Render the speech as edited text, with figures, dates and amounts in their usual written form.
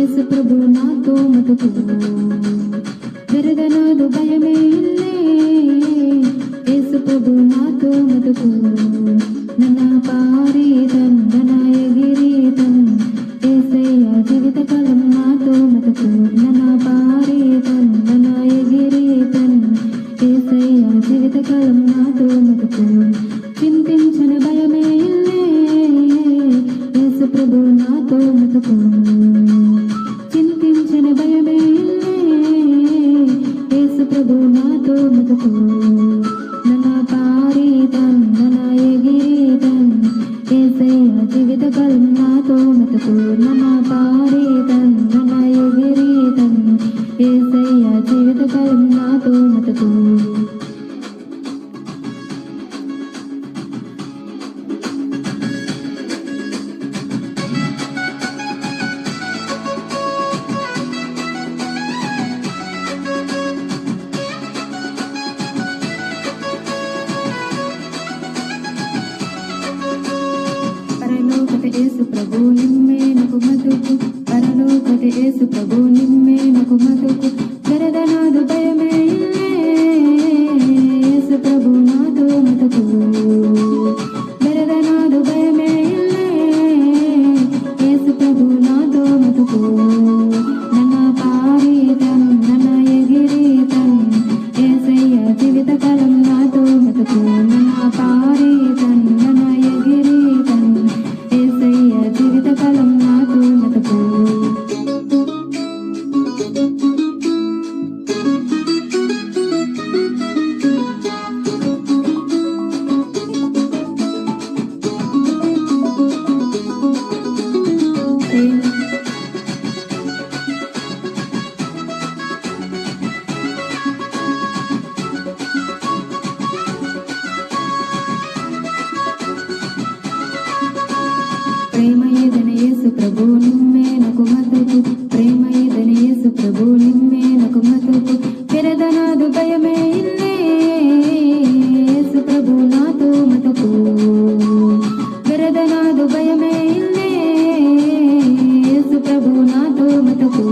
యేసు ప్రభు నాతో మతుకు ಬೆರೆದನಾದು ಭಯಮೇ ಇಲ್ಲೇ యేసు ప్రభు నాతో మతుకు ನನ್ನ పారీతన్ ನನ್ನ ఎగిరీతన్ యేసయ్య జీవితకాలం నాతో మతుకు ನನ್ನ పారీతన్ ನನ್ನ ఎగిరీతన్ యేసయ్య జీవితకాలం నాతో మతుకు చింతించిన భయమే ఇల్లే యేసు ప్రభు నాతో మతుకు చింతించిన భయమే ఇల్లే యేసు ప్రభు నాతో మతుకు ನನ್ನ పారీతన్ ನನ್ನ ఎగిరీతన్ యేసయ్య జీవితకాలం నాతో మతుకు ನನ್ನ పారీతన్ ನನ್ನ ఎగిరీతన్ యేసయ్య జీవితకాలం నాతో మతుకు యేసు ప్రభు నిమ్మే నాకు మతుకు పరలోకటి యేసు ప్రభు నిమ్మే నాకు మతుకు ಬೆರೆದನಾದು ಭಯಮೇ ಇಲ್ಲೇ యేసు ప్రభు నాతో మతుకు ಬೆರೆದನಾದು ಭಯಮೇ ಇಲ್ಲೇ యేసు ప్రభు నాతో మతుకు ನನ್ನ పారీతన్ ನನ್ನ ఎగిరీతన్ యేసయ్య జీవితకాలం నాతో మతుకు ನನ್ನ పారీతన్ ನನ್ನ ఎగిరీతన్ యేసయ్య జీవితకాలం నాతో మతుకు ప్రేమ ఏదైన యేసు ప్రభు నిమ్మే నాకు మతుకు ప్రేమ ఏదైన యేసు ప్రభు నిమ్మే నాకు మతుకు ಬೆರೆದನಾದು ಭಯಮೇ ಇಲ್ಲೇ యేసు ప్రభు నాతో మతుకు ಬೆರೆದನಾದು ಭಯಮೇ ಇಲ್ಲೇ యేసు ప్రభు నాతో మతుకు